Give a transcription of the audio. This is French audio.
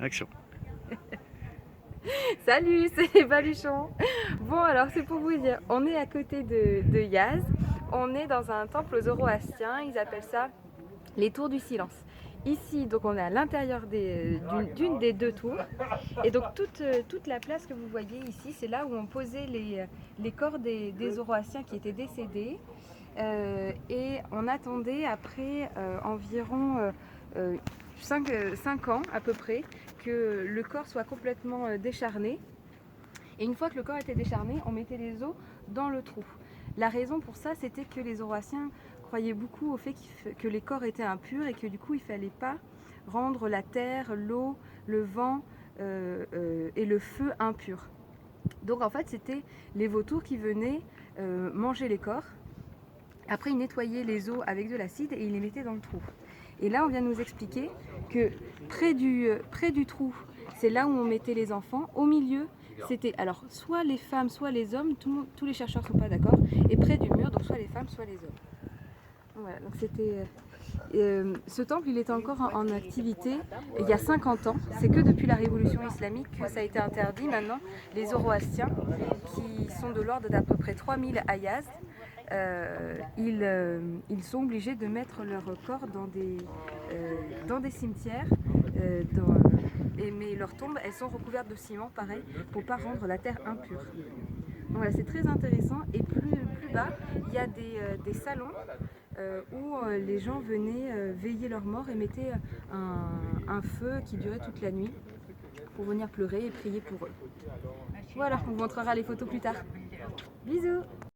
Action. Salut, c'est les Baluchons. Bon, alors c'est pour vous dire, on est à côté de Yaz. On est dans un temple aux Zoroastriens. Ils appellent ça les tours du silence. Ici, donc on est à l'intérieur d'une des deux tours. Et donc toute la place que vous voyez ici, c'est là où on posait les corps des Zoroastriens qui étaient décédés. Et on attendait après environ 5 ans à peu près que le corps soit complètement décharné. Et une fois que le corps était décharné, on mettait les os dans le trou. La raison pour ça, c'était que les Zoroastriens croyaient beaucoup au fait que les corps étaient impurs et que du coup, il ne fallait pas rendre la terre, l'eau, le vent et le feu impurs. Donc en fait, c'était les vautours qui venaient manger les corps. Après, ils nettoyaient les os avec de l'acide et ils les mettaient dans le trou. Et là, on vient nous expliquer que près du trou, c'est là où on mettait les enfants. Au milieu, c'était alors soit les femmes, soit les hommes. Tous les chercheurs ne sont pas d'accord. Et près du mur, donc soit les femmes, soit les hommes. Voilà, donc c'était. Ce temple, il était encore en activité il y a 50 ans. C'est que depuis la révolution islamique que ça a été interdit. Maintenant, les Zoroastriens, qui sont de l'ordre d'à peu près 3000 à Yazd, ils sont obligés de mettre leur corps dans des cimetières. Mais leurs tombes, elles sont recouvertes de ciment, pareil, pour ne pas rendre la terre impure. Donc voilà, c'est très intéressant. Et plus bas, il y a des salons où les gens venaient veiller leurs morts et mettaient un feu qui durait toute la nuit pour venir pleurer et prier pour eux. Voilà, on vous montrera les photos plus tard. Bisous!